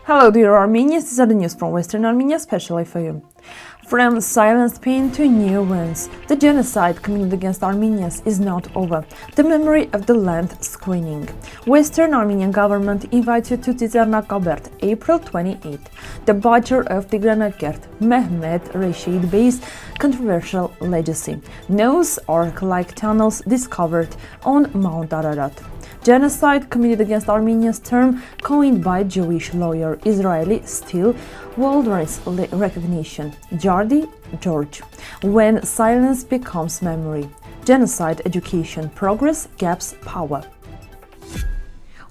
Hello dear Armenians, these are the news from Western Armenia, especially for you. From silent pain to new wins, the genocide committed against Armenians is not over. The memory of the land screening. Western Armenian government invites you to Tsitsernakaberd, April 28. The butcher of Tigranakert, Mehmed Reshid Bey's controversial legacy. Nose arc-like tunnels discovered on Mount Ararat. Genocide committed against Armenians term coined by Jewish lawyer Israeli still Wilderness recognition. Jardi, Gorge. When silence becomes memory. Genocide education progress gaps power.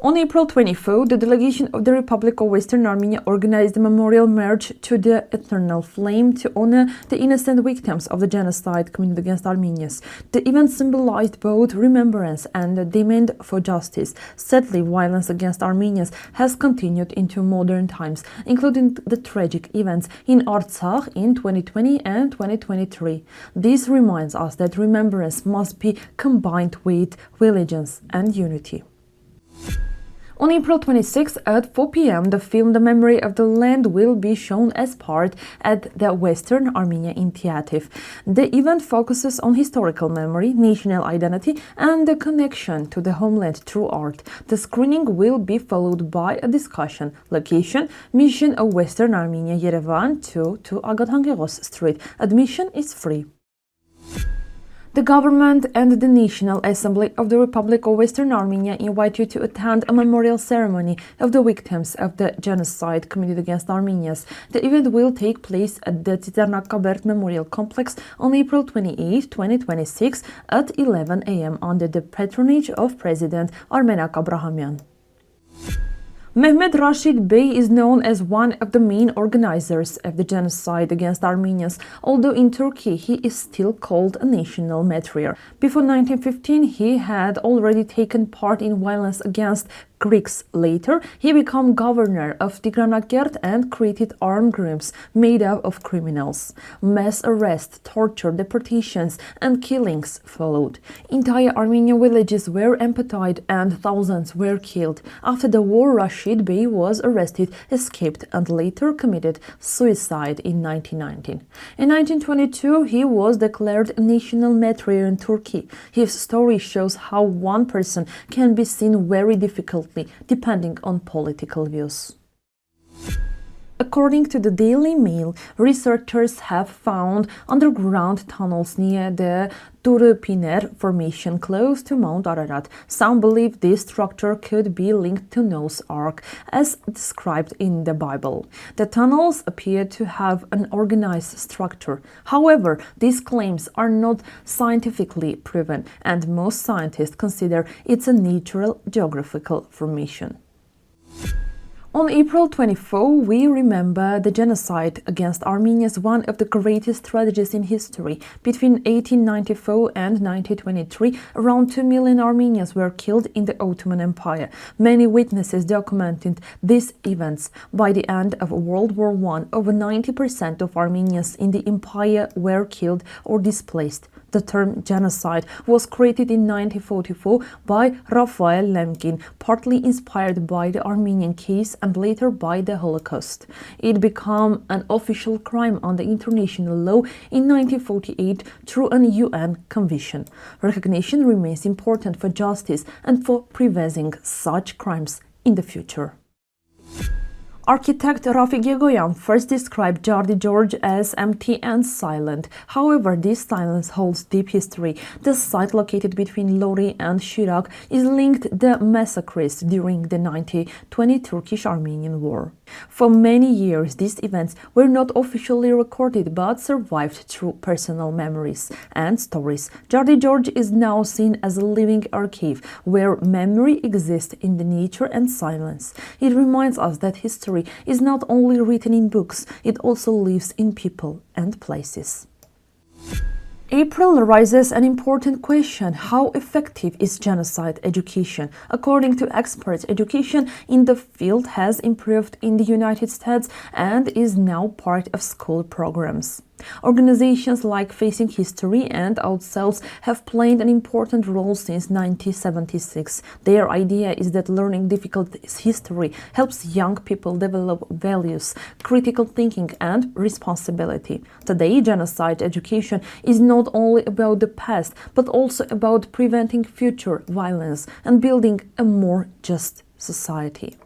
On April 24, the delegation of the Republic of Western Armenia organized a memorial march to the Eternal Flame to honor the innocent victims of the genocide committed against Armenians. The event symbolized both remembrance and a demand for justice. Sadly, violence against Armenians has continued into modern times, including the tragic events in Artsakh in 2020 and 2023. This reminds us that remembrance must be combined with vigilance and unity. On April 26 at 4 p.m., the film The Memory of the Land will be shown as part at the Western Armenia Initiative. The event focuses on historical memory, national identity, and the connection to the homeland through art. The screening will be followed by a discussion. Location: Mission of Western Armenia, Yerevan 2 to Agatangeghos Street. Admission is free. The government and the National Assembly of the Republic of Western Armenia invite you to attend a memorial ceremony of the victims of the genocide committed against Armenians. The event will take place at the Tsitsernakaberd Memorial Complex on April 28, 2026 at 11 a.m. under the patronage of President Armenian Abrahamian. Mehmed Rashid Bey is known as one of the main organizers of the genocide against Armenians, although in Turkey he is still called a national matriarch. Before 1915, he had already taken part in violence against Greeks. Later, he became governor of Tigranakert and created armed groups made up of criminals. Mass arrests, torture, deportations, and killings followed. Entire Armenian villages were emptied and thousands were killed. After the war, Rashid Bey was arrested, escaped, and later committed suicide in 1919. In 1922, he was declared a national matriarch in Turkey. His story shows how one person can be seen very difficultly depending on political views. According to the Daily Mail, researchers have found underground tunnels near the Turupiner formation close to Mount Ararat. Some believe this structure could be linked to Noah's Ark, as described in the Bible. The tunnels appear to have an organized structure. However, these claims are not scientifically proven, and most scientists consider it a natural geographical formation. On April 24, we remember the genocide against Armenians, one of the greatest tragedies in history. Between 1894 and 1923, around 2 million Armenians were killed in the Ottoman Empire. Many witnesses documented these events. By the end of World War I, over 90% of Armenians in the empire were killed or displaced. The term genocide was created in 1944 by Raphael Lemkin, partly inspired by the Armenian case and later by the Holocaust. It became an official crime under international law in 1948 through an UN convention. Recognition remains important for justice and for preventing such crimes in the future. Architect Rafik Yegoyan first described Jardi Gorge as empty and silent. However, this silence holds deep history. The site located between Lori and Shirak is linked to the massacres during the 1920 Turkish-Armenian War. For many years, these events were not officially recorded but survived through personal memories and stories. Jardi Gorge is now seen as a living archive where memory exists in the nature and silence. It reminds us that history is not only written in books, it also lives in people and places. April raises an important question: how effective is genocide education? According to experts, education in the field has improved in the United States and is now part of school programs. Organizations like Facing History and Ourselves have played an important role since 1976. Their idea is that learning difficult history helps young people develop values, critical thinking, and responsibility. Today, genocide education is not only about the past, but also about preventing future violence and building a more just society.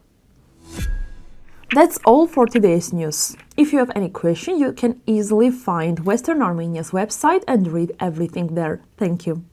That's all for today's news. If you have any question, you can easily find Western Armenia's website and read everything there. Thank you.